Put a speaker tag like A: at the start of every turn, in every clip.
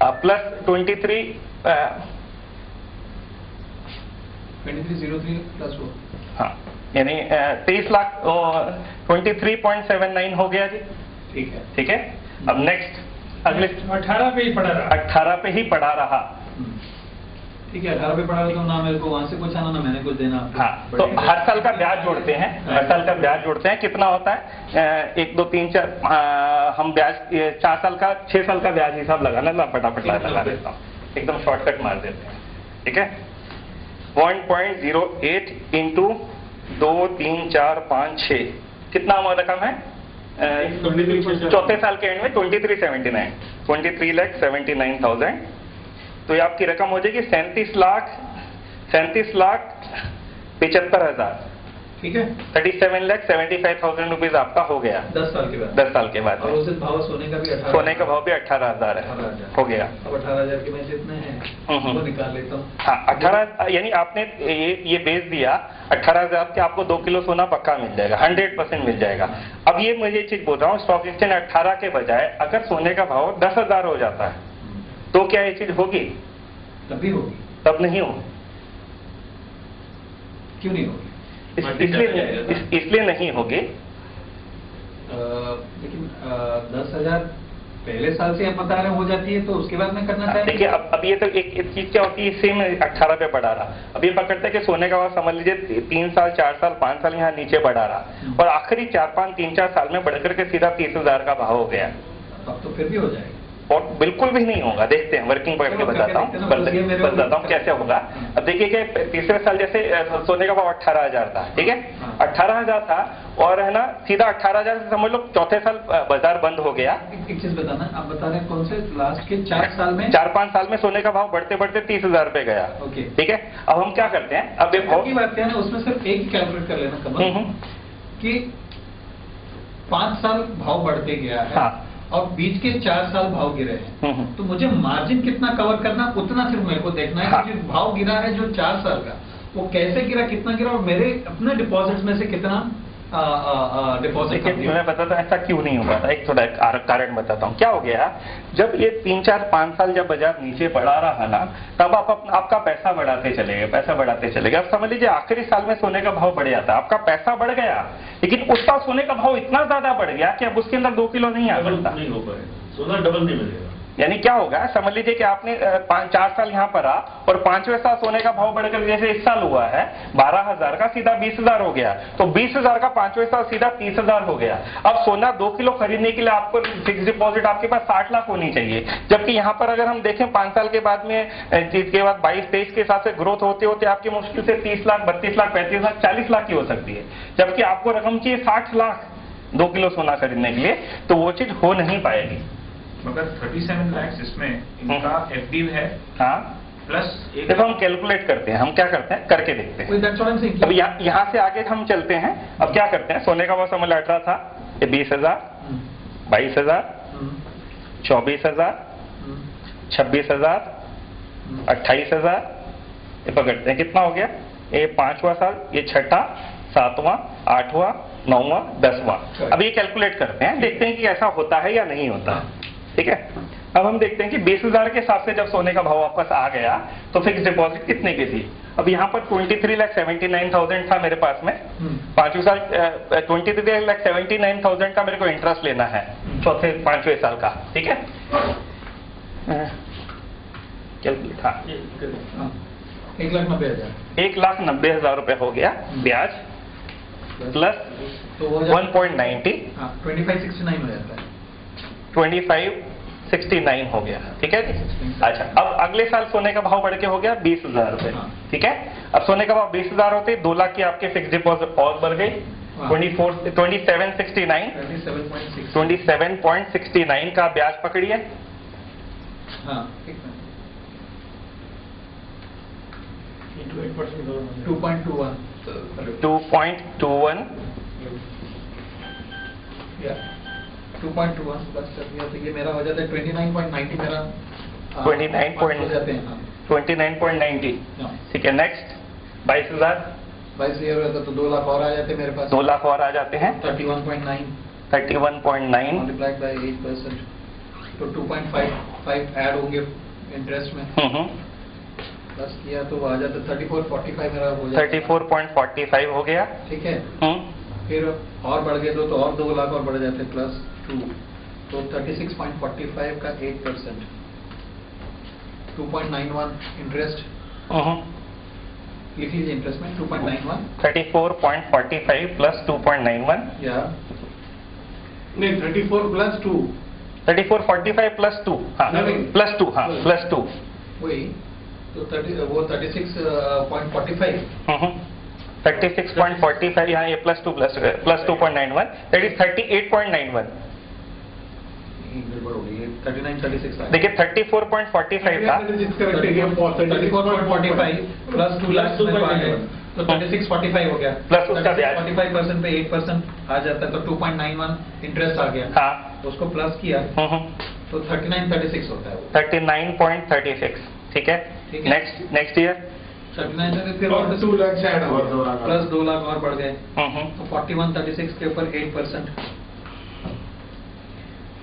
A: Plus 23
B: 2303 plus वो,
A: हाँ, यानी 23 लाख 23.79 हो गया जी।
B: ठीक है।
A: ठीक है, अब नेक्स्ट अगले
C: 18 पे ही पड़ा रहा।
A: 18 पे ही पड़ा रहा।
B: ठीक है, 18 पे पड़ा रहा तो ना मेरे को वहां से कुछ आना ना मैंने कुछ देना आपको।
A: हाँ, तो हर साल का ब्याज जोड़ते हैं, हर साल का ब्याज जोड़ते हैं। कितना होता है? 1 2 3 4, हम ब्याज 4 साल का 6 साल का ब्याज हिसाब लगाना, फटाफट लगा देता हूँ, एकदम शॉर्टकट मार देते हैं। ठीक है, 1.08 इंटू 2 3 4 5 6, कितना रकम है? चौथे साल के एंड में 2379,000। तो ये आपकी रकम हो जाएगी 37,75,000।
B: ठीक है,
A: 37,75,000 रुपीज आपका हो गया
B: 10 साल के बाद।
A: 10 साल के बाद।
B: और उसे भाव सोने का भी 18,
A: सोने का भाव भी 18,000 है, हो गया।
B: अब 18,000 के में से इतने हैं, वो निकाल लेता हूँ।
A: हाँ, 18, यानी आपने ये बेच दिया 18,000 के, आपको 2 किलो सोना पक्का मिल जाएगा, 100% मिल जाएगा। अब ये मुझे चीज बोल रहा हूँ, स्टॉक एक्सचेंज 18 के बजाय अगर सोने का भाव 10,000 हो जाता है तो क्या ये चीज होगी?
B: तभी होगी।
A: तब नहीं होगी।
B: क्यों नहीं होगी?
A: इसलिए नहीं होगी,
B: लेकिन 10,000 पहले साल से आप बता रहे हो जाती है, तो उसके बाद में करना चाहिए।
A: देखिए, अब ये तो एक चीज क्या होती है, सेम 18 पे बढ़ा रहा। अब ये पकड़ते हैं कि सोने का भाव समझ लीजिए 3 साल 4 साल 5 साल यहाँ नीचे बढ़ा रहा, और आखिरी 3-4 साल में बढ़कर के सीधा 30,000 का भाव हो गया।
B: अब तो फिर भी हो जाएगा।
A: और बिल्कुल भी नहीं होगा, देखते हैं, वर्किंग पकड़ के बताता हूँ कैसे होगा। अब देखिए कि तीसरे साल जैसे सोने का भाव 18,000 था, ठीक है, 18,000 था, और है ना सीधा 18,000 से समझ लो चौथे साल बाजार बंद हो गया।
B: एक चीज बताना, आप बता रहे हैं कौन से लास्ट के 4 साल में?
A: 4-5 साल में सोने का भाव बढ़ते बढ़ते 30,000 पे गया।
B: ओके,
A: ठीक है, अब हम क्या करते हैं, अब एक
B: की बात क्या है ना, उसमें सिर्फ एक ही कैलकुलेट कर लेना कमल, कि 5 साल भाव बढ़ते गया है,
A: हाँ,
B: और बीच के 4 साल भाव गिरे हैं, तो मुझे मार्जिन कितना कवर करना, उतना सिर्फ मेरे को देखना है।
A: हाँ।
B: कि भाव गिरा है जो 4 साल का, वो कैसे गिरा, कितना गिरा, और मेरे अपने डिपॉजिट्स में से कितना डिपॉजिट।
A: मैं बताता हूँ ऐसा क्यों नहीं हुआ था, एक थोड़ा कारण बताता हूँ। क्या हो गया, जब ये 3 4 5 साल जब बाजार नीचे बढ़ा रहा ना, तब आपका पैसा बढ़ाते चले गए, पैसा बढ़ाते चले गए। अब समझ लीजिए आखिरी साल में सोने का भाव बढ़ जाता, आपका पैसा बढ़ गया, लेकिन उस साल सोने का भाव इतना ज्यादा बढ़ गया कि अब उसके अंदर 2 किलो नहीं आ सकता,
C: नहीं हो पाए, सोना डबल नहीं मिलेगा।
A: यानी क्या होगा, समझ लीजिए कि आपने 4 साल यहाँ पर आ, और 5वें साल सोने का भाव बढ़कर जैसे इस साल हुआ है 12,000 का, सीधा 20,000 हो गया, तो 20,000 का 5वें साल सीधा 30,000 हो गया। अब सोना 2 किलो खरीदने के लिए आपको फिक्स डिपॉजिट आपके पास 60 लाख होनी चाहिए, जबकि यहाँ पर अगर हम देखें 5 साल के बाद में, के बाद 22-23 के हिसाब से ग्रोथ होते होते आपकी मुश्किल से 30 लाख 32 लाख 35 लाख 40 लाख की हो सकती है, जबकि आपको रकम चाहिए 60 लाख 2 किलो सोना खरीदने के लिए, तो वो चीज हो नहीं पाएगी।
D: मगर 37 लाख इसमें इनका एफडी है,
A: हाँ,
D: प्लस
A: देखो हम कैलकुलेट करते हैं, हम क्या करते हैं करके देखते हैं। अब यहाँ से आगे हम चलते हैं। अब क्या करते हैं, सोने का भाव समझ 18 था, ये 20,000, 22,000, 24,000, 26,000, 28,000, ये पकड़ते हैं, कितना हो गया, ये 5वां साल, ये 6ठा, 7वां, 8वां, 9वां, 10वां। अब ये कैलकुलेट करते हैं, देखते हैं कि ऐसा होता है या नहीं होता है। ठीक है, अब हम देखते हैं कि 20,000 के हिसाब से जब सोने का भाव वापस आ गया तो फिक्स डिपॉजिट कितने की थी। अब यहाँ पर 23,79,000 था मेरे पास में, 5वें साल 23,79,000 का मेरे को इंटरेस्ट लेना है चौथे 5वें साल का। ठीक है, कैलकुलेट, हाँ,
B: 1,90,000
A: रुपए हो गया ब्याज, प्लस 1.90,
B: 2569 हो जाता है,
A: 2569 हो गया। ठीक है जी, अच्छा, अब अगले साल सोने का भाव बढ़ के हो गया 20,000 रुपए। ठीक है, अब सोने का भाव 20,000 होते 2 लाख की आपके फिक्स डिपॉजिट और बढ़ गई, 2769 का ब्याज पकड़िए।
B: हाँ, 2.21 प्लस कर दिया, तो ये मेरा हो जाता है 29.90 मेरा
A: 29.90। ठीक है, नेक्स्ट 22,000
B: हो जाता तो 2 लाख और आ जाते मेरे पास,
A: 2 लाख और आ जाते हैं,
B: 31.9
A: 31.9
B: मल्टीप्लाइड बाय 8%, तो 2.55 ऐड होंगे इंटरेस्ट में, प्लस किया तो आ जाता 34.45 मेरा हो जाता
A: 34.45 हो गया।
B: ठीक है। फिर और बढ़ गए तो और 2 लाख और बढ़ जाते प्लस 2, तो 36.45 का 8%, 2.91 इंटरेस्ट लिख लीजिए, इंटरेस्ट में 2.91
A: 34.45 प्लस 2.91
B: या नहीं 34 प्लस 2
A: 34.45 प्लस 2 हाँ प्लस 2 हाँ प्लस 2
B: वही तो 36.45
A: 36.45 यहाँ ये प्लस 2.91 दैट इज 38.91।
B: गड़बड़ हो गई है, 39.36
A: देखिए 34.45 था
B: 34.45 प्लस 2 लाख तो 36.45 हो गया,
A: प्लस उसका ब्याज
B: 45% पे 8% आ जाता है, तो 2.91 इंटरेस्ट आ गया।
A: हाँ
B: तो उसको प्लस किया तो 39.36 होता है वो।
A: 39.36 ठीक है। नेक्स्ट ईयर
B: 39 फिर और
C: 2 लाख ऐड हो
B: प्लस 2 लाख और बढ़ गए, तो 41.36 के ऊपर 8%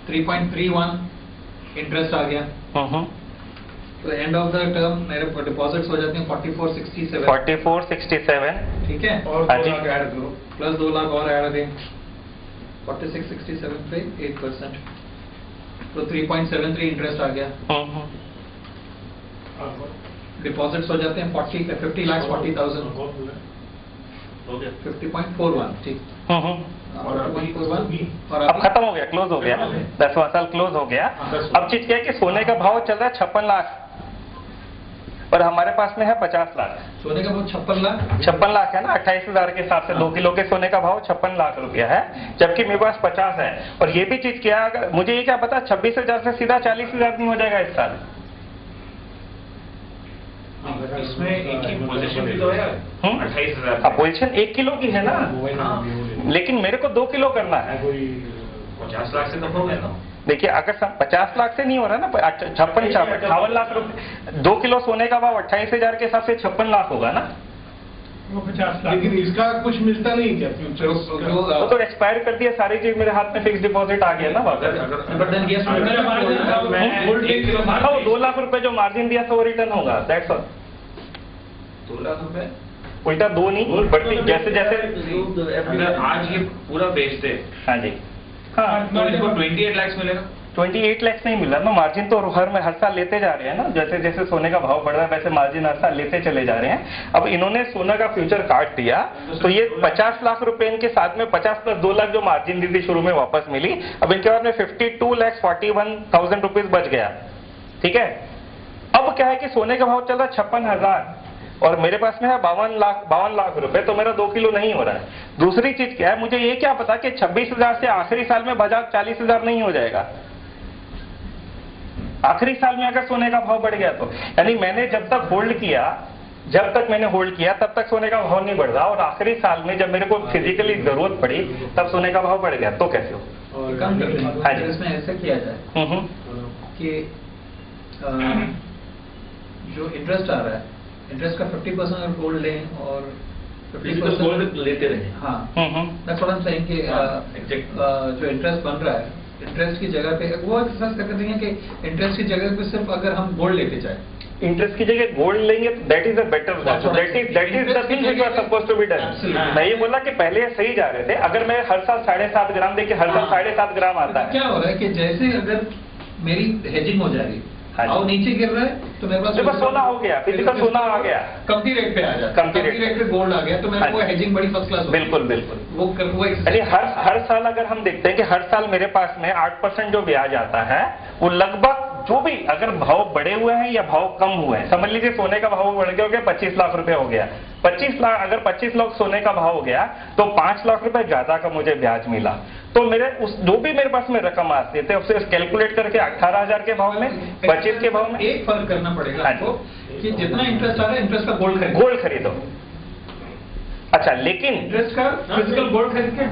B: 3.31 इंटरेस्ट आ गया। तो एंड ऑफ द टर्म मेरे डिपॉजिट्स हो जाते हैं 4467। ठीक है,
C: और 2 लाख ऐड करो,
B: प्लस 2 लाख और ऐड दें 4667 पे 8%, तो 3.73 इंटरेस्ट आ गया। डिपॉजिट्स हो जाते हैं 50 लाख 40,000 50.41 ठीक। और
A: अब खत्म हो गया, क्लोज हो गया, 10वां साल क्लोज हो गया। अब चीज क्या है कि सोने का भाव चल रहा है 56 लाख और हमारे पास में है 50 लाख।
B: सोने का भाव
A: 56 लाख है ना, 28,000 के हिसाब से 2 किलो के सोने का भाव 56 लाख रुपया है, जबकि मेरे पास 50 है। और ये भी चीज क्या है, मुझे ये क्या पता 26,000 से सीधा 40,000 नहीं हो जाएगा इस साल।
D: इसमें एक ही पोजीशन भी तो है 28,000।
A: अब पोजीशन 1 किलो की है ना, लेकिन मेरे को 2 किलो करना है।
D: 50 लाख से तो हो गया ना।
A: देखिए अगर 50 लाख से नहीं हो रहा ना, 58 लाख रुपए, 2 किलो सोने का भाव 28,000 के हिसाब से 56 लाख होगा ना।
C: वो 50 लाख, लेकिन इसका कुछ मिलता नहीं क्या फ्यूचर?
A: वो तो एक्सपायर कर दिया सारी चीज, मेरे हाथ में फिक्स डिपॉजिट आ गया ना वापस। हाँ 2 लाख रुपए जो मार्जिन दिया था वो रिटर्न होगा, दैट्स ऑल।
B: 2 लाख रुपए
A: उल्टा 2 नहीं बढ़ती जैसे जैसे
D: अगर आज ये पूरा बेच दे,
A: हाँ जी हाँ
D: तो इसको 28 लाख मिलेगा।
A: 28 लाख नहीं मिला ना, मार्जिन तो हर साल लेते जा रहे हैं ना, जैसे जैसे सोने का भाव बढ़ रहा है वैसे मार्जिन हर साल लेते चले जा रहे हैं। अब इन्होंने सोना का फ्यूचर काट दिया तो ये 50 लाख रुपए इनके साथ में 50 प्लस 2 लाख जो मार्जिन दी थी शुरू में वापस मिली। अब इनके बाद में 52,41,000 रुपीज बच गया। ठीक है, अब क्या है कि सोने का भाव चल रहा है 56,000 और मेरे पास में है 52 लाख रुपए, तो मेरा 2 किलो नहीं हो रहा है। दूसरी चीज क्या है, मुझे ये क्या पता कि 26,000 से आखिरी साल में बाजार 40,000 नहीं हो जाएगा। आखिरी साल में अगर सोने का भाव बढ़ गया तो, यानी मैंने जब तक मैंने होल्ड किया तब तक सोने का भाव नहीं बढ़ रहा, और आखिरी साल में जब मेरे को फिजिकली जरूरत पड़ी तब सोने का भाव बढ़ गया, तो कैसे हो?
B: कम करते हैं।
A: हाँ जी,
B: इसमें ऐसा किया जाए कि जो इंटरेस्ट आ रहा है, इंटरेस्ट का 50% अगर गोल्ड लें और 50%
C: गोल्ड लेते रहे।
B: हाँ, that's what I'm saying कि जो इंटरेस्ट बन रहा है, इंटरेस्ट की जगह पे वो एक्सरसाइज कर देंगे कि इंटरेस्ट की जगह पे सिर्फ अगर हम गोल्ड लेके जाए,
A: इंटरेस्ट की जगह गोल्ड लेंगे तो that is a better, that is the thing which was supposed to be done. मैं ये बोला कि पहले ये सही जा रहे थे, अगर मैं हर साल 7.5 ग्राम देखिए, हर साल 7.5 ग्राम आता है।
B: क्या हो रहा है कि जैसे अगर मेरी हेजिंग हो जाएगी, भाव नीचे गिर रहा है तो मेरे पास
A: सोना हो गया, फिजिकल सोना आ गया,
B: कमती रेट पे आ जाए, कमती रेट पे गोल्ड आ गया, तो मेरे को हेजिंग बड़ी फर्स्ट क्लास।
A: बिल्कुल वो यानी हर साल अगर हम देखते हैं कि हर साल मेरे पास में 8% जो ब्याज आता है, वो लगभग जो भी अगर भाव बढ़े हुए हैं या भाव कम हुए हैं, समझ लीजिए सोने का भाव बढ़ गया 25 लाख रुपए हो गया, 25 लाख अगर 25 लाख सोने का भाव हो गया तो 5 लाख रुपए ज्यादा का मुझे ब्याज मिला, तो मेरे उस जो भी मेरे पास में रकम आती है उससे कैलकुलेट करके 18,000 के भाव में, 25 के भाव में
B: एक फर्क करना पड़ेगा आपको कि जितना इंटरेस्ट आ रहा है, इंटरेस्ट का गोल्ड खरीदो। अच्छा, लेकिन
C: इंटरेस्ट का फिजिकल गोल्ड खरीद के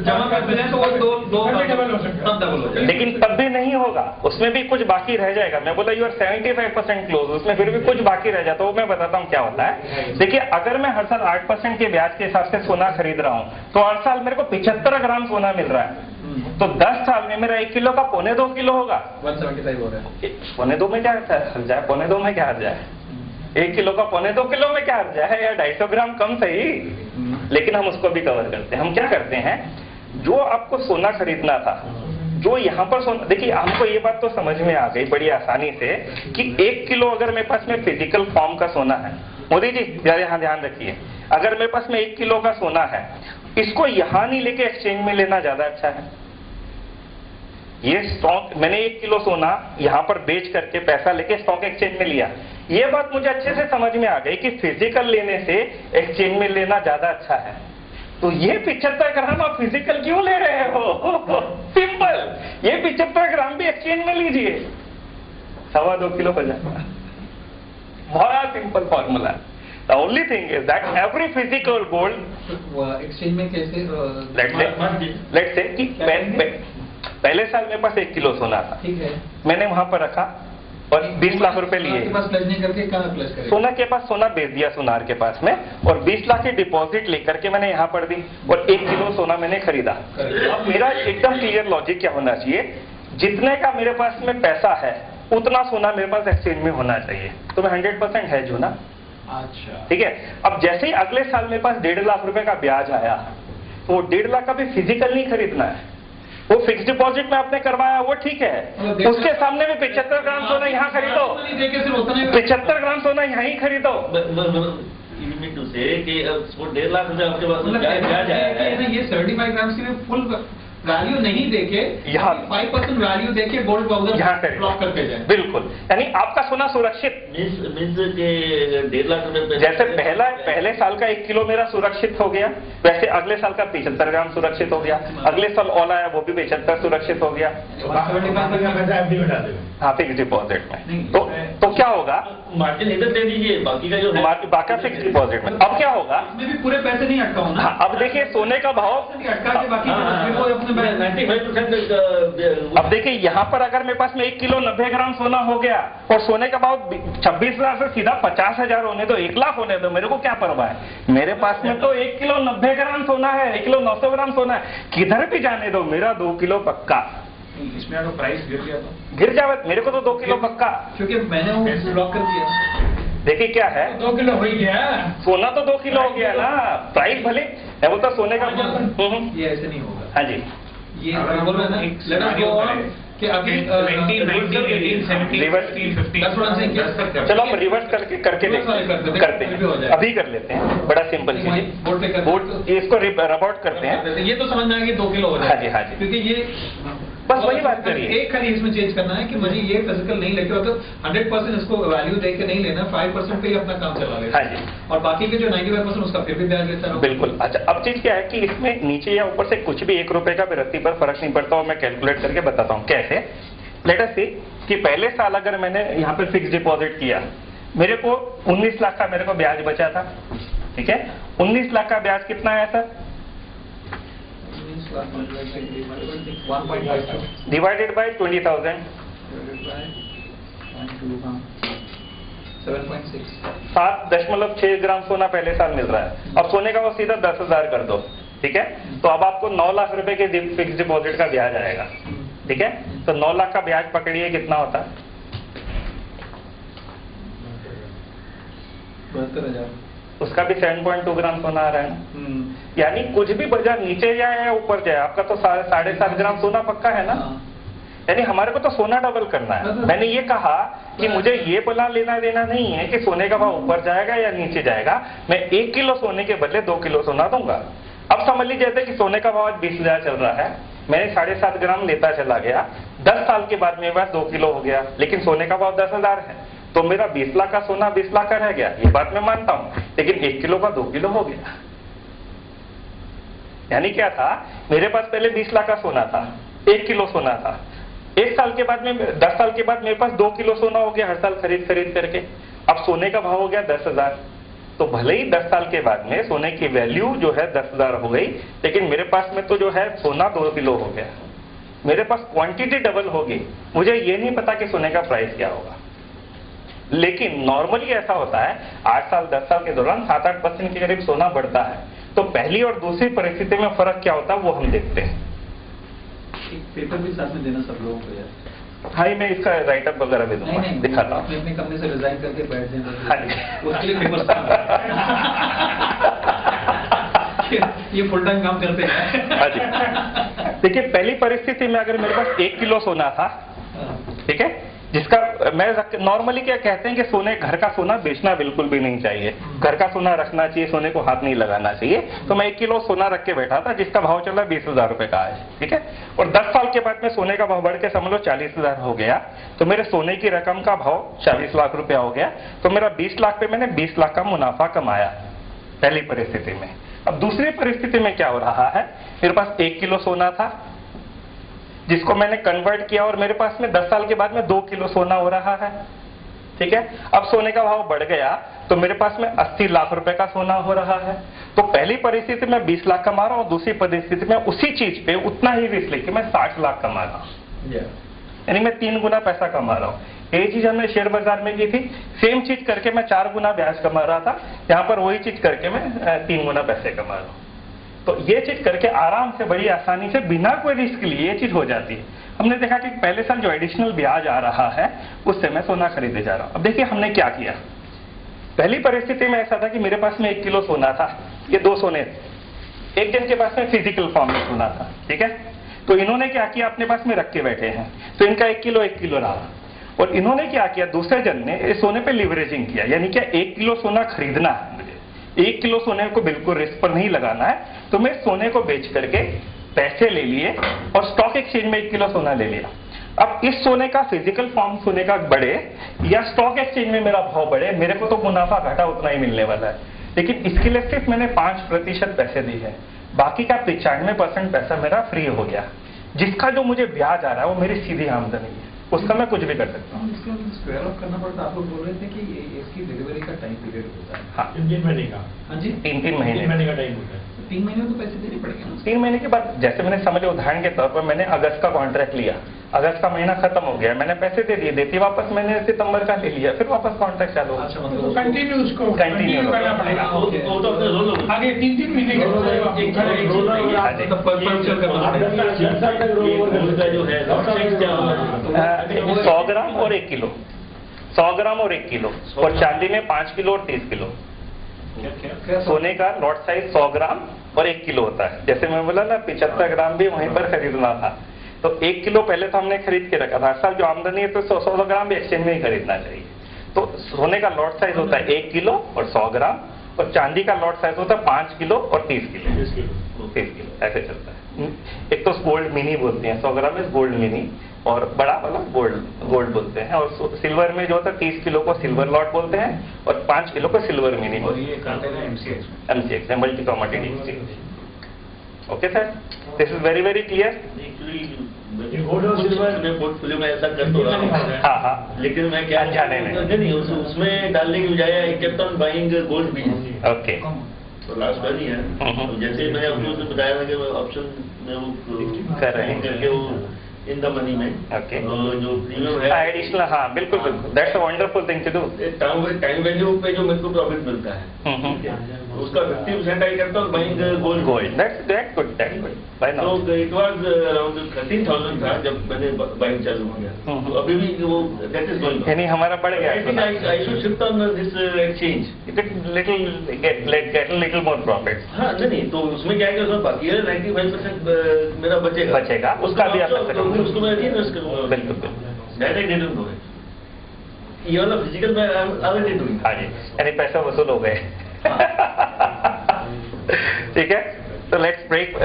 B: जमा करते हैं तो वो दो डबल हो सकता है, डबल हो जाएगा।
A: लेकिन तब भी नहीं होगा, उसमें भी कुछ बाकी रह जाएगा। मैं बोला यू आर 75% क्लोज, उसमें फिर भी कुछ बाकी रह जाता है, वो मैं बताता हूँ क्या होता है। देखिए अगर मैं हर साल 8% के ब्याज के हिसाब से सोना खरीद रहा हूँ तो हर साल मेरे को 75 ग्राम सोना मिल रहा है, तो 10 साल में मेरा 1 किलो का 1.25 किलो होगा।
B: 175 हो रहा है।
A: 1.25 में क्या हर जाए, 1.25 में क्या हर जाए, 1 किलो का 1.25 किलो में क्या हर जाए, या 250 ग्राम कम सही, लेकिन हम उसको भी कवर करते हैं। हम क्या करते हैं, जो आपको सोना खरीदना था, जो यहाँ पर सोना, देखिए हमको ये बात तो समझ में आ गई बड़ी आसानी से कि 1 किलो अगर मेरे पास में फिजिकल फॉर्म का सोना है, मोदी जी यार यहाँ ध्यान रखिए, अगर मेरे पास में 1 किलो का सोना है, इसको यहाँ नहीं लेके एक्सचेंज में लेना ज्यादा अच्छा है। ये स्टॉक मैंने 1 किलो सोना यहाँ पर बेच करके पैसा लेके स्टॉक एक्सचेंज में लिया, ये बात मुझे अच्छे से समझ में आ गई कि फिजिकल लेने से एक्सचेंज में लेना ज्यादा अच्छा है। तो ये 75 ग्राम आप फिजिकल क्यों ले रहे हो? सिंपल, ये 75 ग्राम भी एक्सचेंज में लीजिए, 2.25 किलो हो जाएगा। बहुत simple formula. The only thing is that every physical gold
B: exchange में कैसे,
A: लेट्स से कि पहले साल मेरे पास 1 किलो सोना था,
B: ठीक है,
A: मैंने वहां पर रखा और 20 लाख रुपए लिए।
B: के पास प्लेज नहीं करके कहाँ प्लेज करें?
A: सोना के पास सोना बेच दिया सुनार के पास में, और 20 लाख की डिपॉजिट लेकर के मैंने यहाँ पर दी और 1 किलो सोना मैंने खरीदा। अब मेरा एकदम क्लियर लॉजिक क्या होना चाहिए, जितने का मेरे पास में पैसा है उतना सोना मेरे पास एक्सचेंज में होना चाहिए, तो मैं 100% हैज हूं ना।
B: अच्छा,
A: ठीक है। अब जैसे ही अगले साल मेरे पास 1.5 लाख रुपए का ब्याज आया, तो वो 1.5 लाख का भी फिजिकल नहीं खरीदना है, वो फिक्स डिपॉजिट में आपने करवाया वो ठीक है, उसके सामने में 75 ग्राम सोना यहाँ खरीदो, 75 ग्राम सोना यहाँ ही खरीदो।
E: टू से कि वो 1.5 लाख रुपए आपके पास ब्याज आया है,
B: ये 75 ग्राम की फुल वैल्यू नहीं देके, यहाँ 5% वैल्यू देके गोल्ड ब्लॉक करते जाए।
A: बिल्कुल, यानी आपका सोना सुरक्षित
E: मीन्स के 1.5 लाख रुपए,
A: जैसे पहले साल का 1 किलो मेरा सुरक्षित हो गया, वैसे अगले साल का 75 ग्राम सुरक्षित हो गया, अगले साल और आया वो भी 75 सुरक्षित हो गया। हाँ, फिक्स डिपॉजिट में। तो क्या होगा,
E: मार्जिन इधर दे दीजिए, बाकी का जो है
A: बाकी फिक्स डिपॉजिट में। अब क्या होगा,
B: इसमें भी पूरे पैसे नहीं अटकाओ ना।
A: हाँ, अब देखिए सोने का भाव
B: अटका के बाकी
E: 95%।
A: अब देखिए यहाँ पर अगर मेरे पास में 1 किलो 90 ग्राम सोना हो गया और सोने का भाव 26,000 से सीधा 50,000 होने दो, 1 लाख होने दो, मेरे को क्या परवाह है। मेरे पास में तो 1 किलो 90 ग्राम सोना है, 1 किलो 900 ग्राम सोना है, किधर भी जाने दो, मेरा 2 किलो पक्का।
D: इसमें अगर प्राइस गिर गया तो
A: गिर जाए, मेरे को तो 2 किलो पक्का,
B: क्योंकि मैंने वो ब्लॉक कर दिया।
A: देखिए क्या है,
B: 2 किलो हो गया,
A: सोना तो 2 किलो हो गया ना, प्राइस भले है, वो तो सोने का।
B: ये ऐसे नहीं होगा।
A: हाँ जी,
B: ये बोल रहे हैं ना कि अभी
D: 19, 18, 17,
A: रिवर्स
D: 15,
A: चलो हम रिवर्स करके करते हैं, अभी कर लेते हैं, बड़ा सिंपल चीज है। बोर्ड इसको रब आउट करते हैं,
B: ये तो समझ में आ गया 2 किलो हो जाए।
A: हाँ जी, हाँ जी,
B: क्योंकि ये
A: बस वही बात करिए,
B: एक खाली इसमें चेंज करना है कि मुझे ये फिजिकल नहीं लेके, मतलब 100% इसको वैल्यू दे के नहीं लेना, 5% पे ही अपना काम चला लेना।
A: हाँ जी,
B: और बाकी के जो 95% उसका फिर भी ब्याज लेता है।
A: बिल्कुल। अच्छा, अब चीज क्या है कि इसमें नीचे या ऊपर से कुछ भी 1 रुपए का भी रत्ती पर फर्क नहीं पड़ता, और मैं कैलकुलेट करके बताता हूँ कैसे। लेट अस सी कि पहले साल अगर मैंने यहाँ पे फिक्स डिपॉजिट किया, मेरे को 19 लाख का मेरे को ब्याज बचा था, ठीक है। 19 लाख का ब्याज कितना है सर, डिवाइडेड बाय 20,000, 7.6 ग्राम सोना पहले साल मिल रहा है। अब सोने का वो सीधा 10,000 कर दो, ठीक है। तो अब आपको 9 लाख रुपए के फिक्स डिपॉजिट का ब्याज आएगा, ठीक है। तो 9 लाख का ब्याज पकड़िए, कितना होता है,
B: 72,000।
A: उसका भी 7.2 ग्राम सोना आ रहा है ना। यानी कुछ भी बाजार नीचे जाए या ऊपर जाए, आपका तो 7.5 ग्राम सोना पक्का है ना। यानी हमारे को तो सोना डबल करना है। मैंने ये कहा कि मुझे ये बला लेना देना नहीं है कि सोने का भाव ऊपर जाएगा या नीचे जाएगा, मैं 1 किलो सोने के बदले 2 किलो सोना दूंगा। अब समझ लीजिए कि सोने का भाव 20,000 चल रहा है, मैंने 7.5 ग्राम लेता चला गया, 10 साल के बाद मेरे पास 2 किलो हो गया, लेकिन सोने का भाव 10,000 है, तो मेरा 20 लाख का सोना 20 लाख का रह गया, ये बात मैं मानता हूं, लेकिन 1 किलो का 2 किलो हो गया। यानी क्या था, मेरे पास पहले 20 लाख का सोना था, 1 किलो सोना था, 1 साल के बाद में 10 साल के बाद मेरे पास 2 किलो सोना हो गया हर साल खरीद करके। अब सोने का भाव हो गया 10,000, तो भले ही 10 साल के बाद में सोने की वैल्यू जो है 10,000 हो गई, लेकिन मेरे पास में तो जो है सोना 2 किलो हो गया, मेरे पास क्वांटिटी डबल होगी। मुझे ये नहीं पता कि सोने का प्राइस क्या होगा, लेकिन नॉर्मली ऐसा होता है 8 साल 10 साल के दौरान 7-8% के करीब सोना बढ़ता है। तो पहली और दूसरी परिस्थिति में फर्क क्या होता है वो हम देखते हैं।
B: एक पेपर भी साथ में देना सब लोगों को यार।
A: भाई मैं इसका राइटअप वगैरह भी दूंगा, दिखाता हूँ।
B: अपने कंपनी से रिजाइन करके बैठ जाना,
A: हाँ जी।
B: उसके लिए पेपर ये फुल टाइम काम करते हैं।
A: हाँ जी। देखिए पहली परिस्थिति में अगर मेरे पास 1 किलो सोना था, ठीक है, जिसका मैं नॉर्मली क्या कहते हैं कि सोने, घर का सोना बेचना बिल्कुल भी नहीं चाहिए, घर का सोना रखना चाहिए, सोने को हाथ नहीं लगाना चाहिए। तो मैं 1 किलो सोना रख के बैठा था जिसका भाव चला 20,000 रुपए का है, ठीक है। और 10 साल के बाद में सोने का भाव बढ़ के समझ लो 40,000 हो गया, तो मेरे सोने की रकम का भाव 40 लाख रुपया हो गया। तो मेरा 20 लाख पे मैंने 20 लाख का मुनाफा कमाया पहली परिस्थिति में। अब दूसरी परिस्थिति में क्या हो रहा है, मेरे पास 1 किलो सोना था जिसको मैंने कन्वर्ट किया और मेरे पास में 10 साल के बाद में 2 किलो सोना हो रहा है, ठीक है। अब सोने का भाव बढ़ गया तो मेरे पास में 80 लाख रुपए का सोना हो रहा है। तो पहली परिस्थिति में 20 लाख कमा रहा हूं, दूसरी परिस्थिति में उसी चीज पे उतना ही रिस्क लेके मैं 60 लाख कमा रहा हूं, यानी मैं 3 गुना पैसा कमा रहा हूं। यही चीज हमने शेयर बाजार में की थी, सेम चीज करके मैं 4 गुना ब्याज कमा रहा था, यहाँ पर वही चीज करके मैं 3 गुना पैसे कमा रहा हूं। तो ये चीज करके आराम से, बड़ी आसानी से, बिना कोई रिस्क लिए ये चीज हो जाती है। हमने देखा कि पहले साल जो एडिशनल ब्याज आ रहा है उससे मैं सोना खरीदे जा रहा हूं। अब देखिए हमने क्या किया, पहली परिस्थिति में ऐसा था कि मेरे पास में 1 किलो सोना था, ये 2 सोने थे, एक जन के पास में फिजिकल फॉर्म में सोना था, ठीक है। तो इन्होंने क्या किया, अपने पास में रख के बैठे हैं, तो इनका 1 किलो रहा। और इन्होंने क्या किया, दूसरे जन ने सोने पे लिवरेजिंग किया, यानी क्या 1 किलो सोना खरीदना है मुझे, 1 किलो सोने को बिल्कुल रिस्क पर नहीं लगाना है, तो मैं सोने को बेच करके पैसे ले लिए और स्टॉक एक्सचेंज में 1 किलो सोना ले लिया। अब इस सोने का फिजिकल फॉर्म सोने का बढ़े या स्टॉक एक्सचेंज में मेरा भाव बढ़े, मेरे को तो मुनाफा घाटा उतना ही मिलने वाला है, लेकिन इसके लिए सिर्फ मैंने 5% पैसे दी है, बाकी का 95% पैसा मेरा फ्री हो गया। जिसका जो मुझे ब्याज आ रहा है वो मेरी सीधी आमदनी है, उसका मैं कुछ भी कर सकता हूँ।
B: इसका स्क्वायर ऑफ करना पड़ता है। आप लोग बोल रहे थे कि इसकी डिलीवरी का टाइम पीरियड होता है।
A: हाँ,
C: 3 महीने का।
B: हाँ जी,
A: 3 महीने
C: का टाइम होता है।
B: 3 महीने में तो पैसे देने पड़ेंगे ना।
A: 3 महीने के बाद, जैसे मैंने समझे उदाहरण के तौर पर मैंने अगस्त का कॉन्ट्रैक्ट लिया, अगस्त का महीना खत्म हो गया, मैंने पैसे दे दिए, देती वापस मैंने सितंबर का ले लिया, फिर वापस कॉन्ट्रैक्ट चालू हो।
B: अच्छा, मतलब
C: कंटिन्यू उसको
A: कंटिन्यू
C: करना पड़ेगा।
E: वो तो अपने रोल होगा।
C: आगे 3 महीने के
E: उसका जो है
A: 100 ग्राम और 1 किलो, 100 ग्राम और 1 किलो, और चांदी में 5 किलो और 30 किलो। सोने का लॉट साइज 100 ग्राम और 1 किलो होता है। जैसे मैं बोला ना 75 ग्राम भी वहीं पर खरीदना था, तो 1 किलो पहले तो हमने खरीद के रखा था। हर साल जो आमदनी है तो 100 ग्राम भी एक्सचेंज में ही खरीदना चाहिए। तो सोने का लॉट साइज होता है 1 किलो और 100 ग्राम, और चांदी का लॉट साइज होता है 5 किलो और 30 किलो, 30 किलो ऐसे चलता है। एक तो गोल्ड मिनी बोलते हैं, 100 ग्राम इज गोल्ड मिनी, और बड़ा वाला गोल्ड बोलते हैं। और सिल्वर में जो होता है 30 किलो को सिल्वर लॉट बोलते हैं और 5 किलो को सिल्वर मिनी बोलते हैं।
D: ये करते हैं
A: MCX है, multi commodity exchange. Okay sir, this is very very clear.
E: मैं पोर्टफोलियो में ऐसा कर तो रहा हूँ।
A: हाँ हाँ,
E: लेकिन मैं क्या
A: जाने
E: नहीं, उसमें डालने की बजाय I kept on buying gold बीज।
A: ओके,
E: तो लास्ट बार ही है। जैसे मैंने आपको बताया था कि ऑप्शन में वो
A: कर रहे हैं
E: करके वो इन द मनी में
A: ओके,
E: जो प्रीमियम है
A: एडिशनल, हाँ बिल्कुल बिल्कुल, that's a wonderful thing to do.
E: Time value पे जो मेरे को प्रॉफिट मिलता है उसका 50% आई करता हूँ buying gold.
A: That's good, why
E: तो
A: नॉट।
E: इट वाज अराउंड 13,000 था जब मैंने बाइंग चालू किया। तो अभी भी वो दैट इज गोइंग,
A: यानी हमारा बढ़ गया।
E: I think I should shift on this exchange,
A: get little more profit.
E: हाँ नहीं, तो उसमें क्या है कि उसमें बाकी है 95% मेरा बचेगा,
A: उसका भी आप कर सकते हो।
E: उसको मैं इन्वेस्ट करूंगा।
A: बिल्कुल बिल्कुल,
E: that I didn't do it. ये वाला फिजिकल में आई एम ऑलरेडी डूइंग।
A: हाँ जी, यानी पैसा वसूल हो गए। ठीक है, तो लेट्स ब्रेक।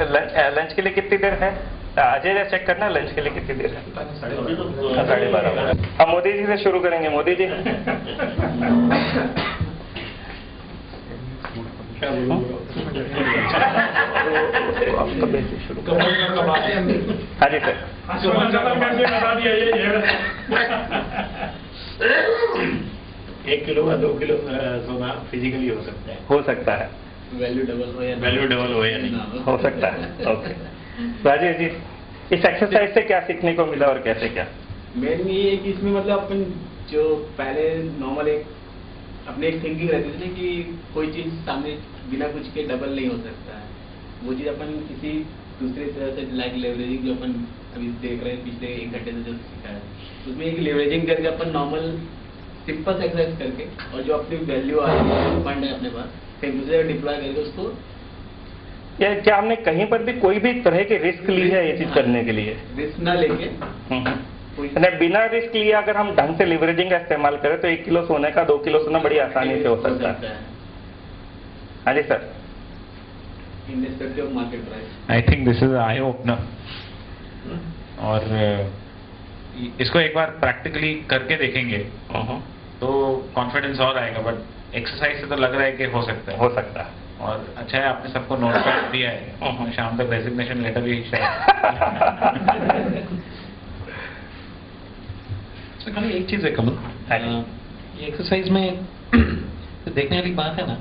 A: लंच के लिए कितनी देर है? अजय चेक करना लंच के लिए कितनी देर है? 12:30। हम मोदी जी से शुरू करेंगे। मोदी जी, आपका बेसिक शुरू। हाँ जी सर।
C: 1 किलो का 2 किलो सोना फिजिकली हो सकता है।
A: हो सकता है,
B: वैल्यू डबल हो या
C: नहीं
A: हो सकता है। ओके राजेश जी, इस एक्सरसाइज से क्या सीखने को मिला और कैसे क्या?
F: मेन ये है कि इसमें मतलब अपन जो पहले नॉर्मल अपने एक थिंकिंग रहती थी कि कोई चीज सामने बिना कुछ के डबल नहीं हो सकता है, वो चीज अपन किसी दूसरे तरह से लाइक लेवरेजिंग जो अपन अभी देख रहे हैं पिछले 1 घंटे से जो सीखा है, उसमें एक लेवरेजिंग करके अपन नॉर्मल सिंपल से एक्सरसाइज करके और जो अपनी वैल्यू आ रही है फंड है अपने पास एक दूसरे डिप्लॉय करके उसको
A: क्या हमने कहीं पर भी कोई भी तरह की रिस्क ली है ये चीज करने के लिए?
F: रिस्क ना लेके
A: बिना रिस्क लिए अगर हम ढंग से लिवरेजिंग का इस्तेमाल करें तो 1 किलो सोने का 2 किलो सोना बड़ी आसानी से हो सकता है। हाँ जी sir.
F: In respect of market price
D: I think this is eye opener, और इसको एक बार प्रैक्टिकली करके देखेंगे तो कॉन्फिडेंस और आएगा, बट एक्सरसाइज से तो लग रहा है कि हो सकता है।
A: हो सकता है।
D: और अच्छा है आपने सबको नोट कर दिया है, शाम तक रेजिग्नेशन लेटर भी शायद।
G: तो खाली एक चीज है कमल, ये एक्सरसाइज में तो देखने वाली बात है ना,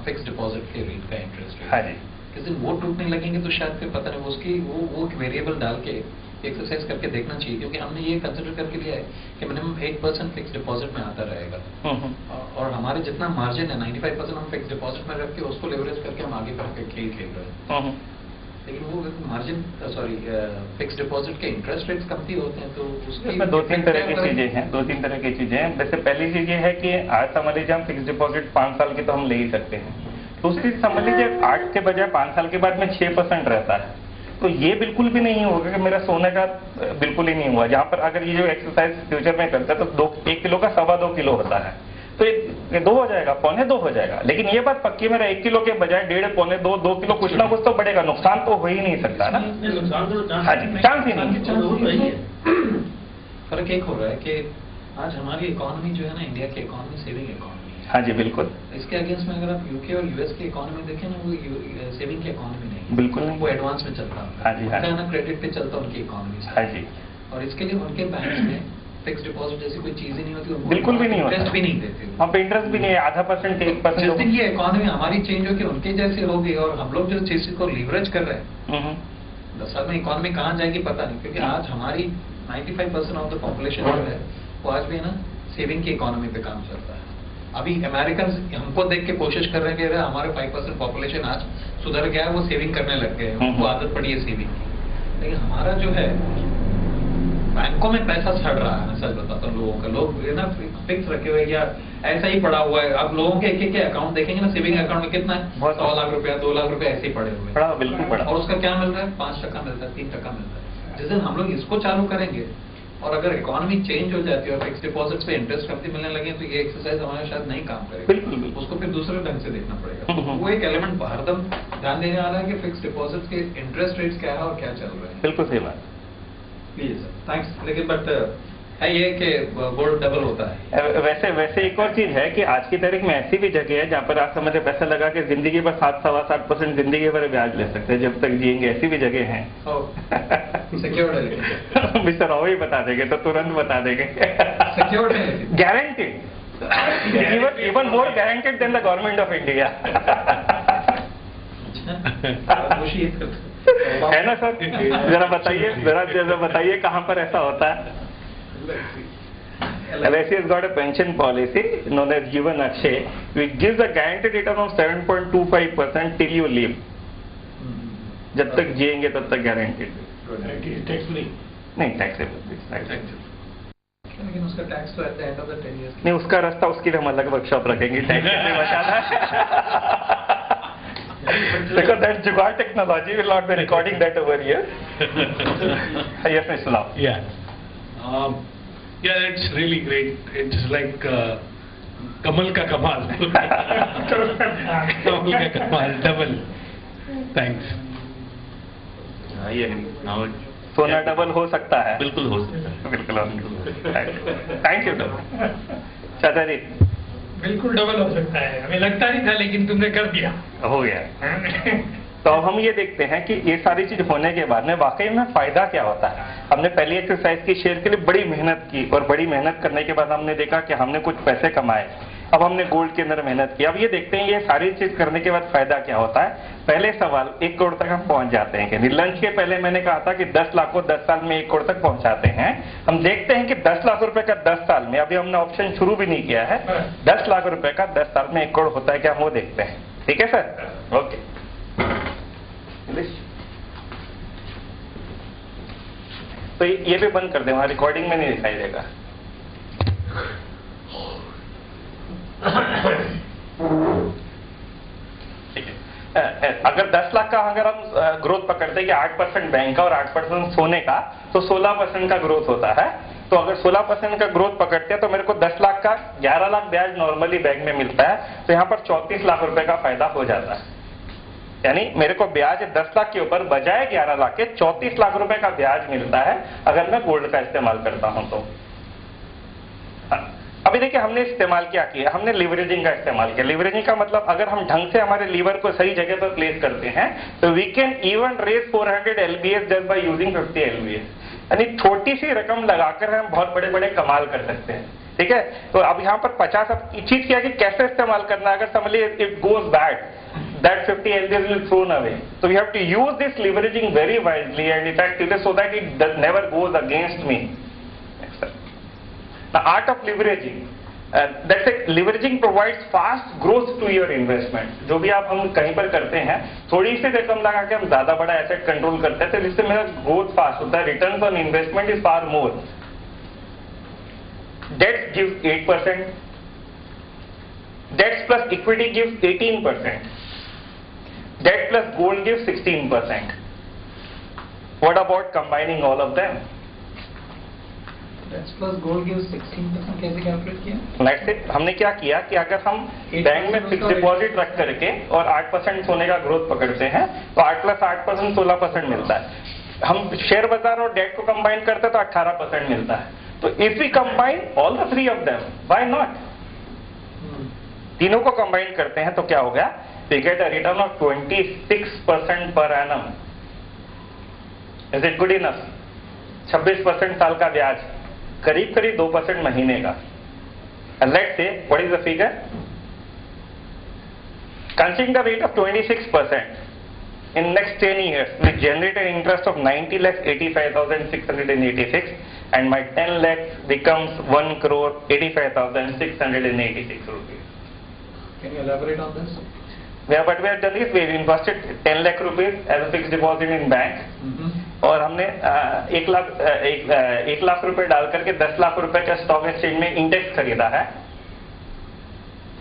G: फिक्स डिपॉजिट के रेट का इंटरेस्ट रेट।
A: हाँ जी।
G: किस दिन वो टूटने लगेंगे तो शायद फिर पता नहीं उसकी वो वेरिएबल डाल के एक्सरसाइज करके देखना चाहिए, क्योंकि हमने ये कंसिडर करके लिया है कि मिनिमम 8% फिक्स डिपॉजिट में आता रहेगा, और हमारे जितना मार्जिन है 95% हम फिक्स डिपॉजिट में रख के उसको लेवरेज करके हम आगे बढ़ के खेल रहे हैं। लेकिन वो मार्जिन फिक्स डिपॉजिट के इंटरेस्ट रेट्स कमती होते हैं, तो उसमें
A: 2-3 तरह की चीजें हैं। 2-3 तरह की चीजें हैं। वैसे पहली चीज ये है कि आज समझ लीजिए हम फिक्स डिपॉजिट 5 साल की तो हम ले ही सकते हैं। दूसरी समझ लीजिए 8 के बजाय 5 साल के बाद में 6% रहता है, तो ये बिल्कुल भी नहीं होगा कि मेरा सोने का बिल्कुल ही नहीं हुआ। जहाँ पर अगर ये जो एक्सरसाइज फ्यूचर में करता है तो 1 किलो का 2.25 किलो होता है, तो ये 2 हो जाएगा, 1.25 हो जाएगा। लेकिन ये बात पक्की, मेरा 1 किलो के बजाय 1.5, 1.25, 2 किलो कुछ ना कुछ तो बढ़ेगा, नुकसान तो हो ही नहीं सकता ना। हाँ जी, चांस ही नहीं।
G: फर्क एक हो रहा है कि आज हमारी इकोनॉमी जो है ना, इंडिया की इकोनॉमी सेविंग इकोनॉमी है।
A: हाँ जी बिल्कुल।
G: इसके अगेंस्ट में अगर आप यूके और यूएस की इकोनॉमी देखें ना, वो सेविंग की इकोनॉमी नहीं,
A: बिल्कुल नहीं,
G: वो एडवांस में चलता है।
A: हाँ जी, हाँ
G: ना क्रेडिट पे चलता उनकी इकोनॉमी।
A: हाँ जी।
G: और इसके लिए उनके बैंक में फिक्स डिपॉजिट जैसी कोई चीज ही नहीं होती,
A: बिल्कुल भी नहीं होता,
G: इंटरेस्ट भी नहीं देते,
A: वहाँ पे इंटरेस्ट भी नहीं है, 0.5%, 1%।
G: जिस दिन ये इकोनॉमी हमारी चेंज होगी उनके जैसे होगी, और हम लोग जो चीज को लीवरेज कर रहे हैं 10 साल में इकोनॉमी कहाँ जाएगी पता नहीं, क्योंकि आज हमारी 95% ऑफ द पॉपुलेशन जो है वो आज भी ना सेविंग की इकोनॉमी पे काम चलता है। अभी अमेरिकन हमको देख के कोशिश कर रहे हैं कि हमारे 5% पॉपुलेशन आज सुधर गया है, वो सेविंग करने लग गए हैं, उनको आदत पड़ी है सेविंग की। लेकिन हमारा जो है बैंकों में पैसा सड़ रहा है, मैं सच बताता हूँ। लोगों का लोग ना फिक्स रखे हुए या ऐसा ही पड़ा हुआ है। आप लोगों के एक अकाउंट देखेंगे ना, सेविंग अकाउंट में कितना है, 100 लाख रुपया 2 लाख रुपया ऐसे ही पड़े हुए हैं,
A: बिल्कुल पड़ा।
G: और उसका क्या मिल रहा है, 5% मिलता है, 3% मिलता है। जिस दिन हम लोग इसको चालू करेंगे और अगर इकोनॉमी चेंज हो जाती है और फिक्स डिपॉजिट्स पे इंटरेस्ट कमती मिलने लगे तो ये एक्सरसाइज हमारे शायद नहीं काम करेगी, उसको फिर दूसरे ढंग से देखना पड़ेगा। वो एक एलिमेंट हरदम ध्यान देने वाला है कि फिक्स डिपॉजिट्स के इंटरेस्ट रेट्स क्या है और क्या चल रहा है।
A: बिल्कुल सही बात।
G: Please sir, thanks. लेकिन बट है ये कि गोल्ड डबल होता है।
A: वैसे एक और चीज है कि आज की तारीख में ऐसी भी जगह है जहाँ पर आप समझे पैसा लगा के जिंदगी पर 7-7.5% जिंदगी भर ब्याज ले सकते हैं जब तक जिएंगे, ऐसी भी जगह है।
G: सिक्योर्ड है
A: मिस्टर राव ही बता देंगे तो तुरंत बता देंगे।
G: सिक्योर्ड है,
A: guaranteed, even more guaranteed than the government of India. है ना सर? जरा बताइए कहाँ पर ऐसा होता है? LIC has got a pension policy known as Jeevan Akshay, which gives a guaranteed return of 7.25% till you live. जब तक जिएंगे तब तक गारंटेड।
C: टैक्स
A: नहीं, टैक्सेबल।
B: लेकिन उसका टैक्स तो at the end of the 10 years।
A: नहीं, उसका रास्ता उसके लिए हम अलग वर्कशॉप रखेंगे, टैक्स से बचाना है। Because that Jugaad technology will not be recording that over here. Yes, Mr. Lau.
C: Yeah, it's really great. It's like Kamal ka Kamal. Kamal ka Kamal, double. Thanks.
A: सोना डबल हो सकता है?
E: बिल्कुल हो सकता है,
A: बिल्कुल। Thank you sir. चाचा जी,
C: बिल्कुल डबल हो सकता है, हमें लगता नहीं था लेकिन तुमने कर दिया,
A: हो गया। तो अब हम ये देखते हैं कि ये सारी चीज होने के बाद में वाकई में फायदा क्या होता है। हमने पहली एक्सरसाइज की, शेयर के लिए बड़ी मेहनत की, और बड़ी मेहनत करने के बाद हमने देखा कि हमने कुछ पैसे कमाए। अब हमने गोल्ड के अंदर मेहनत की। अब ये देखते हैं ये सारी चीज करने के बाद फायदा क्या होता है। पहले सवाल, 1 करोड़ तक हम पहुंच जाते हैं कि नहीं? लंच के पहले मैंने कहा था कि 10 लाख को 10 साल में 1 करोड़ तक पहुंचाते हैं। हम देखते हैं कि 10 लाख रुपए का 10 साल में, अभी हमने ऑप्शन शुरू भी नहीं किया है, 10 लाख रुपए का 10 साल में 1 करोड़ होता है क्या, वो देखते हैं। ठीक है सर? ओके। तो ये भी बंद कर दे, वहां रिकॉर्डिंग में नहीं दिखाई देगा। ठीक है, अगर 10 लाख का अगर हम ग्रोथ पकड़ते हैं कि 8% बैंक का और 8% सोने का, तो 16% का ग्रोथ होता है। तो अगर 16% का ग्रोथ पकड़ते हैं तो मेरे को 10 लाख का 11 लाख ब्याज नॉर्मली बैंक में मिलता है, तो यहाँ पर 34 लाख रुपए का फायदा हो जाता है। यानी मेरे को ब्याज 10 लाख के ऊपर बजाय 11 लाख के 34 लाख रुपए का ब्याज मिलता है अगर मैं गोल्ड का इस्तेमाल करता हूं तो। अभी देखिए हमने इस्तेमाल क्या किया, हमने लिवरेजिंग का इस्तेमाल किया। लिवरेजिंग का मतलब अगर हम ढंग से हमारे लीवर को सही जगह पर प्लेस करते हैं तो we can even raise 400 LBS just by using 50 LBS। यानी छोटी सी रकम लगाकर हम बहुत बड़े बड़े कमाल कर सकते हैं। ठीक है, तो अब यहाँ पर 50 चीज क्या कि कैसे इस्तेमाल करना है। अगर समझिए it goes bad, that 50 LBS will thrown away. So we have to use this leveraging very wisely and effectively so that it does never goes against me. The art of leveraging. That's it. Leveraging provides fast growth to your investment. जो भी आप हम कहीं पर करते हैं, थोड़ी सी रकम लगा के हम ज्यादा बड़ा एसेट कंट्रोल करते हैं, तो जिससे मेरा ग्रोथ फास्ट होता है, return on investment is far more. Debt gives 8%. Debts plus equity gives 18%. Debt plus gold gives 16%. What about combining all of them?
B: Debts plus gold gives 16%. कैसे कैलकुलेट किया?
A: Next से हमने क्या किया कि अगर हम बैंक में फिक्स डिपॉजिट रख करके और 8% सोने का ग्रोथ पकड़ते हैं तो 8 + 8% 16% मिलता है। हम शेयर बाजार और डेट को कंबाइन करते हैं तो 18% मिलता है। तो if we combine all the 3 of them, why not? तीनों को कंबाइन करते हैं तो क्या हो गया? We get a return of 26% per annum. Is it good enough? 26% साल का ब्याज, करीब करीब 2% महीने का। And let's say, what is the figure? Considering the rate of 26%, in next 10 years, we generate an interest of 90,85,686, and my 10 lakhs becomes 1,85,686 rupees.
B: Can you elaborate on this?
A: Yeah, but we have done this. We have invested 10 lakh rupees as a fixed deposit in bank, और हमने 1 लाख रुपए डाल करके 10 लाख रुपए का stock exchange में index खरीदा है।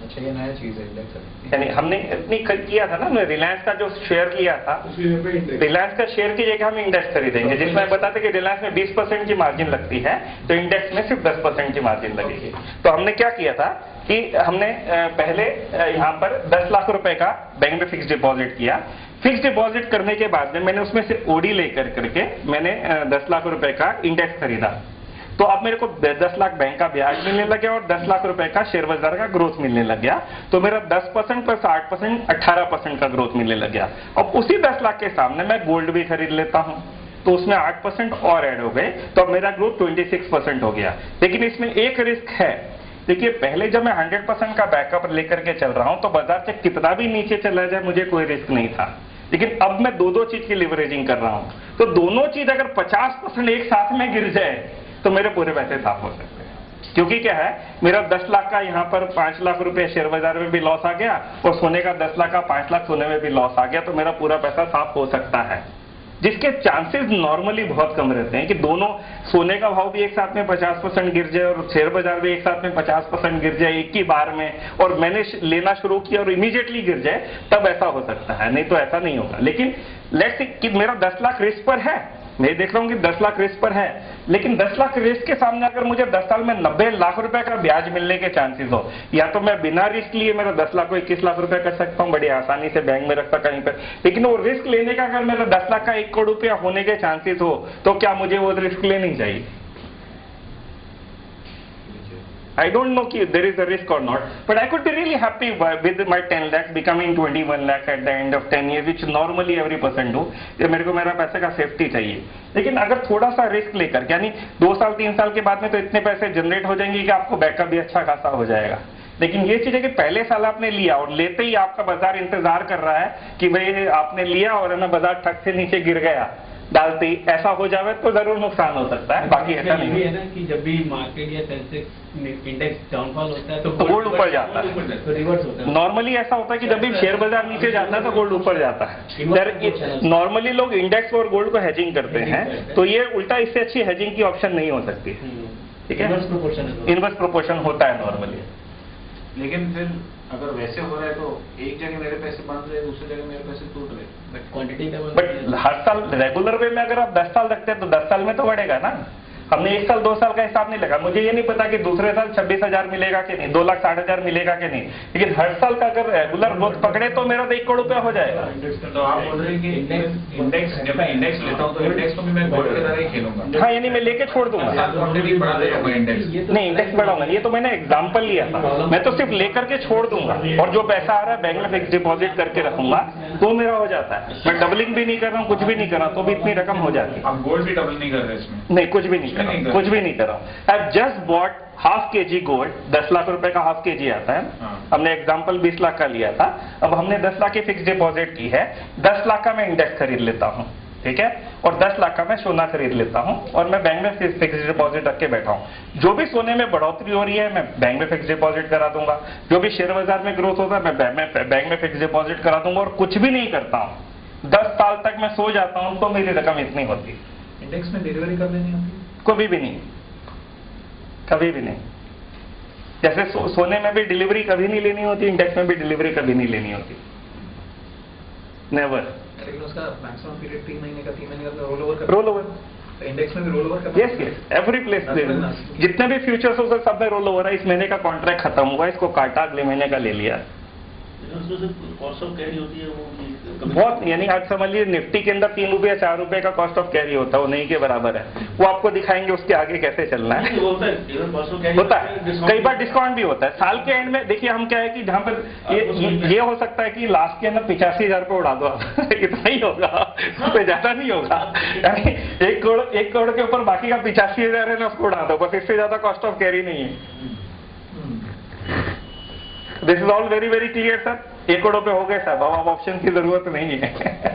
B: अच्छा, ये नया चीज है इंडेक्स।
A: यानी हमने इतनी किया था ना, हमने रिलायंस का जो शेयर लिया था, रिलायंस का शेयर की जगह हम इंडेक्स खरीदेंगे, जिसमें बताते कि रिलायंस में 20% की मार्जिन लगती है तो इंडेक्स में सिर्फ 10% की मार्जिन लगेगी। तो हमने क्या किया था कि हमने पहले यहाँ पर 10 लाख रुपए का बैंक में फिक्स डिपॉजिट किया। फिक्स डिपॉजिट करने के बाद में मैंने उसमें से ओडी लेकर करके मैंने 10 लाख रुपए का इंडेक्स खरीदा। तो अब मेरे को 10 लाख बैंक का ब्याज मिलने लग गया और 10 लाख रुपए का शेयर बाजार का ग्रोथ मिलने लग गया। तो मेरा 10% प्लस 8% 18% का ग्रोथ मिलने लग गया। अब उसी 10 लाख के सामने मैं गोल्ड भी खरीद लेता हूं तो उसमें 8% और ऐड हो गए, तो अब मेरा ग्रोथ 26% हो गया। लेकिन इसमें एक रिस्क है। देखिए, पहले जब मैं 100% का बैकअप लेकर के चल रहा हूं तो बाजार से कितना भी नीचे चला जाए मुझे कोई रिस्क नहीं था। लेकिन अब मैं दो चीज की लिवरेजिंग कर रहा हूं, तो दोनों चीज अगर 50% एक साथ में गिर जाए तो मेरे पूरे पैसे साफ हो सकते हैं। क्योंकि क्या है, मेरा 10 लाख का यहाँ पर 5 लाख रुपए शेयर बाजार में भी लॉस आ गया और सोने का 10 लाख का 5 लाख सोने में भी लॉस आ गया, तो मेरा पूरा पैसा साफ हो सकता है। जिसके चांसेस नॉर्मली बहुत कम रहते हैं कि दोनों, सोने का भाव भी एक साथ में 50% गिर जाए और शेयर बाजार भी एक साथ में 50% गिर जाए एक ही बार में, और मैंने लेना शुरू किया और इमीडिएटली गिर जाए, तब ऐसा हो सकता है, नहीं तो ऐसा नहीं होगा। लेकिन लेट्स से कि मेरा 10 लाख रिस्क पर है, मैं देख रहा हूं कि 10 लाख रिस्क पर है, लेकिन 10 लाख रिस्क के सामने अगर मुझे 10 साल में 90 लाख रुपए का ब्याज मिलने के चांसेस हो, या तो मैं बिना रिस्क लिए मेरा 10 लाख को 21 लाख रुपए कर सकता हूं बड़ी आसानी से बैंक में रखता कहीं पर। लेकिन वो रिस्क लेने का अगर मेरा 10 लाख का 1 करोड़ रुपया होने के चांसेस हो तो क्या मुझे वो रिस्क लेनी चाहिए? I don't know if there is a risk or not, but I could be really happy with my 10 lakhs becoming 21 lakhs at the end of 10 years, which normally every person do. ये मेरे को मेरा पैसे का safety चाहिए। लेकिन अगर थोड़ा सा रिस्क लेकर, यानी 2 साल 3 साल के बाद में तो इतने पैसे जनरेट हो जाएंगे कि आपको बैकअप भी अच्छा खासा हो जाएगा। लेकिन ये चीज है कि पहले साल आपने लिया और लेते ही आपका बाजार इंतजार कर रहा है कि भाई आपने लिया और है ना बाजार ठक से नीचे गिर गया, डालते ही ऐसा हो जावे तो जरूर नुकसान हो सकता है, बाकी ऐसा नहीं
F: है ना कि जब भी मार्केट या सेंसेक्स इंडेक्स डाउनफॉल होता है तो
A: गोल्ड ऊपर जाता है,
F: तो रिवर्स होता है।
A: नॉर्मली ऐसा होता है कि जब भी शेयर बाजार नीचे जाता है तो गोल्ड ऊपर जाता है। नॉर्मली लोग इंडेक्स और गोल्ड को हेजिंग करते हैं, तो ये उल्टा इससे अच्छी हेजिंग की ऑप्शन नहीं हो सकती, ठीक है, इनवर्स प्रोपोर्शन होता है नॉर्मली।
D: लेकिन फिर अगर वैसे हो रहा है तो एक जगह मेरे पैसे बढ़ रहे, दूसरी जगह मेरे पैसे टूट रहे,
F: बट क्वांटिटी का
A: बट हर साल रेगुलर वे में अगर आप 10 साल रखते हैं तो 10 साल में तो बढ़ेगा ना। हमने 1 साल 2 साल का हिसाब नहीं लगा, मुझे ये नहीं पता कि दूसरे साल 26,000 मिलेगा कि नहीं, 2,60,000 मिलेगा कि नहीं, लेकिन हर साल का अगर रेगुलर ग्रोथ पकड़े तो मेरा तो 1 करोड़ रुपया हो जाएगा।
D: तो आप बोल रहे हैं कि इंडेक्स जब मैं इंडेक्स लेता हूँ तो इंडेक्स को भी मैं गोल्ड की तरह ही खेलूंगा।
A: हाँ, यानी मैं लेके छोड़ दूंगा, नहीं इंडेक्स बढ़ाऊंगा, ये तो मैंने एग्जाम्पल लिया था, मैं तो सिर्फ लेकर के छोड़ दूंगा और जो पैसा आ रहा है बैंक में फिक्स डिपॉजिट करके रखूंगा तो मेरा हो जाता है। मैं डबलिंग भी नहीं कर रहा हूँ, कुछ भी नहीं कर रहा, तो भी इतनी रकम हो जाती है।
D: आप गोल्ड भी डबल नहीं कर रहे इसमें?
A: नहीं, कुछ भी नहीं कर रहा, कुछ भी नहीं कर रहा। I just bought ½ kg gold, 10 lakh रुपए का ½ kg आता है, हमने एग्जांपल 20 लाख का लिया था, अब हमने 10 लाख की फिक्स डिपॉजिट की है, 10 लाख का मैं इंडेक्स खरीद लेता हूँ, ठीक है, और 10 लाख का मैं सोना खरीद लेता हूँ और मैं बैंक में फिक्स डिपॉजिट रख के बैठा हूँ। जो भी सोने में बढ़ोतरी हो रही है मैं बैंक में फिक्स डिपॉजिट करा दूंगा, जो भी शेयर बाजार में ग्रोथ होता है मैं बैंक में फिक्स डिपॉजिट करा दूंगा और कुछ भी नहीं करता हूँ। 10 साल तक मैं सो जाता हूँ तो मेरी रकम इतनी होती है।
B: इंडेक्स में डिलीवरी कर देनी होती?
A: कभी भी नहीं, कभी भी नहीं। जैसे सोने में भी डिलीवरी कभी नहीं लेनी होती, इंडेक्स में भी डिलीवरी कभी नहीं लेनी होती, नेवर।
B: लेकिन उसका मैक्सिमम पीरियड 3 महीने का, 3 महीने का roll over
A: roll over,
B: index में भी रोल ओवर करना?
A: यस यस, एवरी प्लेस जितने भी फ्यूचर्स होते सब में रोल ओवर है। इस महीने का कॉन्ट्रैक्ट खत्म हुआ, इसको काटा, अगले महीने का ले लिया।
E: कॉस्ट ऑफ कैरी होती है वो
A: बहुत, यानी आज समझ लीजिए निफ्टी के अंदर 3 रुपये 4 रुपए का कॉस्ट ऑफ कैरी होता है, वो नहीं के बराबर है। वो आपको दिखाएंगे उसके आगे कैसे चलना है। होता है, कई बार डिस्काउंट भी होता है साल के एंड में। देखिए हम क्या है कि जहाँ पर ये हो सकता है कि लास्ट के अंदर 85,000 रुपये उड़ा दो आप इतना ही होगा, उससे ज्यादा नहीं होगा। यानी 1 करोड़ के ऊपर बाकी का 85,000 है ना, उसको उड़ा दो बस, इससे ज्यादा कॉस्ट ऑफ कैरी नहीं है। This is all very very clear sir. 1 crore पे हो गए साहब, अब ऑप्शन की जरूरत नहीं है।